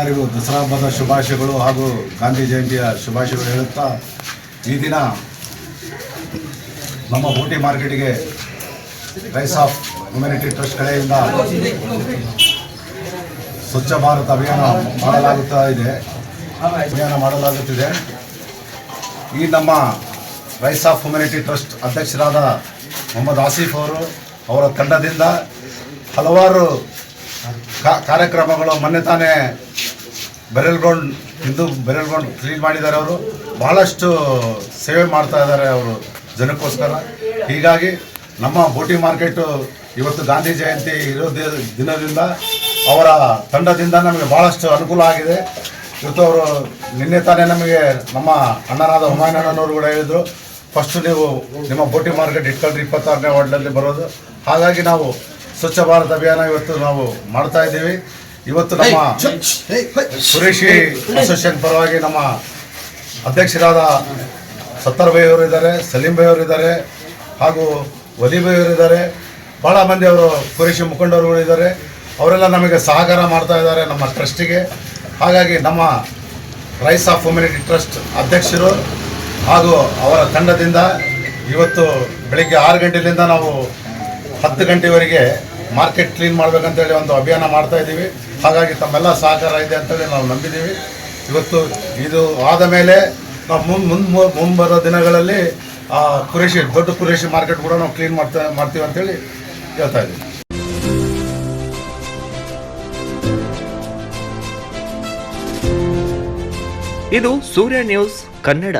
ಎಲ್ಲರಿಗೂ ದಸರಾ ಹಬ್ಬದ ಶುಭಾಶಯಗಳು ಹಾಗೂ ಗಾಂಧಿ ಜಯಂತಿಯ ಶುಭಾಶಯಗಳು ಹೇಳುತ್ತಾ, ಈ ದಿನ ನಮ್ಮ ಊಟಿ ಮಾರ್ಕೆಟಿಗೆ ರೈಸ್ ಆಫ್ ಹ್ಯುಮ್ಯಾನಿಟಿ ಟ್ರಸ್ಟ್ ಕಡೆಯಿಂದ ಸ್ವಚ್ಛ ಭಾರತ್ ಅಭಿಯಾನ ಮಾಡಲಾಗುತ್ತಿದೆ. ಈ ನಮ್ಮ ರೈಸ್ ಆಫ್ ಹ್ಯುಮ್ಯಾನಿಟಿ ಟ್ರಸ್ಟ್ ಅಧ್ಯಕ್ಷರಾದ ಮೊಹಮ್ಮದ್ ಆಸಿಫ್ ಅವರ ತಂಡದಿಂದ ಹಲವಾರು ಕಾರ್ಯಕ್ರಮಗಳು ಮೊನ್ನೆ ತಾನೇ ಹಿಂದೂ ಬೆರಲ್ ಗ್ರೌಂಡ್ ಕ್ಲೀನ್ ಮಾಡಿದ್ದಾರೆ. ಅವರು ಬಹಳಷ್ಟು ಸೇವೆ ಮಾಡ್ತಾ ಇದ್ದಾರೆ ಅವರು ಜನಕ್ಕೋಸ್ಕರ. ಹೀಗಾಗಿ ನಮ್ಮ ಬೋಟಿ ಮಾರ್ಕೆಟು ಇವತ್ತು ಗಾಂಧಿ ಜಯಂತಿ ಇರೋ ದಿನದಿಂದ ಅವರ ತಂಡದಿಂದ ನಮಗೆ ಭಾಳಷ್ಟು ಅನುಕೂಲ ಆಗಿದೆ. ಇವತ್ತು ಅವರು ನಿನ್ನೆ ತಾನೇ ನಮಗೆ ನಮ್ಮ ಅಣ್ಣನಾದ ಹುಮಾಯಣ್ಣನವರು ಕೂಡ ಹೇಳಿದರು, ಫಸ್ಟು ನೀವು ನಿಮ್ಮ ಬೋಟಿ ಮಾರ್ಕೆಟ್ ಇಟ್ಕೊಳ್ರಿ 26ನೇ ವಾರ್ಡ್ನಲ್ಲಿ ಬರೋದು. ಹಾಗಾಗಿ ನಾವು ಸ್ವಚ್ಛ ಭಾರತ್ ಅಭಿಯಾನ ಇವತ್ತು ನಾವು ಮಾಡ್ತಾ ಇದ್ದೀವಿ. ಇವತ್ತು ನಮ್ಮ ಕುರೇಶಿ ಅಸೋಸಿಯೇಷನ್ ಪರವಾಗಿ ನಮ್ಮ ಅಧ್ಯಕ್ಷರಾದ ಸತ್ತರ್ ಬೈ ಅವರು ಇದ್ದಾರೆ, ಸಲೀಂ ಬೈ ಅವರು ಇದ್ದಾರೆ, ಹಾಗೂ ವಲಿ ಬೈ ಅವರು ಇದ್ದಾರೆ. ಭಾಳ ಮಂದಿ ಅವರು ಕುರೇಶಿ ಮುಖಂಡರುಗಳು ಇದ್ದಾರೆ. ಅವರೆಲ್ಲ ನಮಗೆ ಸಹಕಾರ ಮಾಡ್ತಾ ಇದ್ದಾರೆ ನಮ್ಮ ಟ್ರಸ್ಟಿಗೆ. ಹಾಗಾಗಿ ನಮ್ಮ ರೈಸ್ ಆಫ್ ಹ್ಯುಮ್ಯಾನಿಟಿ ಟ್ರಸ್ಟ್ ಅಧ್ಯಕ್ಷರು ಹಾಗೂ ಅವರ ತಂಡದಿಂದ ಇವತ್ತು ಬೆಳಿಗ್ಗೆ 6 ಗಂಟೆಯಿಂದ ನಾವು 10 ಗಂಟೆವರೆಗೆ ಮಾರ್ಕೆಟ್ ಕ್ಲೀನ್ ಮಾಡಬೇಕಂತೇಳಿ ಒಂದು ಅಭಿಯಾನ ಮಾಡ್ತಾ ಇದ್ದೀವಿ. ಹಾಗಾಗಿ ತಮ್ಮೆಲ್ಲ ಸಹಕಾರ ಇದೆ ಅಂತೇಳಿ ನಾವು ನಂಬಿದ್ದೀವಿ. ಇವತ್ತು ಇದು ಆದ ಮೇಲೆ ನಾವು ಮುಂಬರೋ ದಿನಗಳಲ್ಲಿ ದೊಡ್ಡ ಕುರೇಶಿ ಮಾರ್ಕೆಟ್ ಕೂಡ ನಾವು ಕ್ಲೀನ್ ಮಾಡ್ತೀವಿ ಅಂತೇಳಿ ಹೇಳ್ತಾ ಇದ್ದೀವಿ. ಇದು ಸೂರ್ಯ ನ್ಯೂಸ್ ಕನ್ನಡ.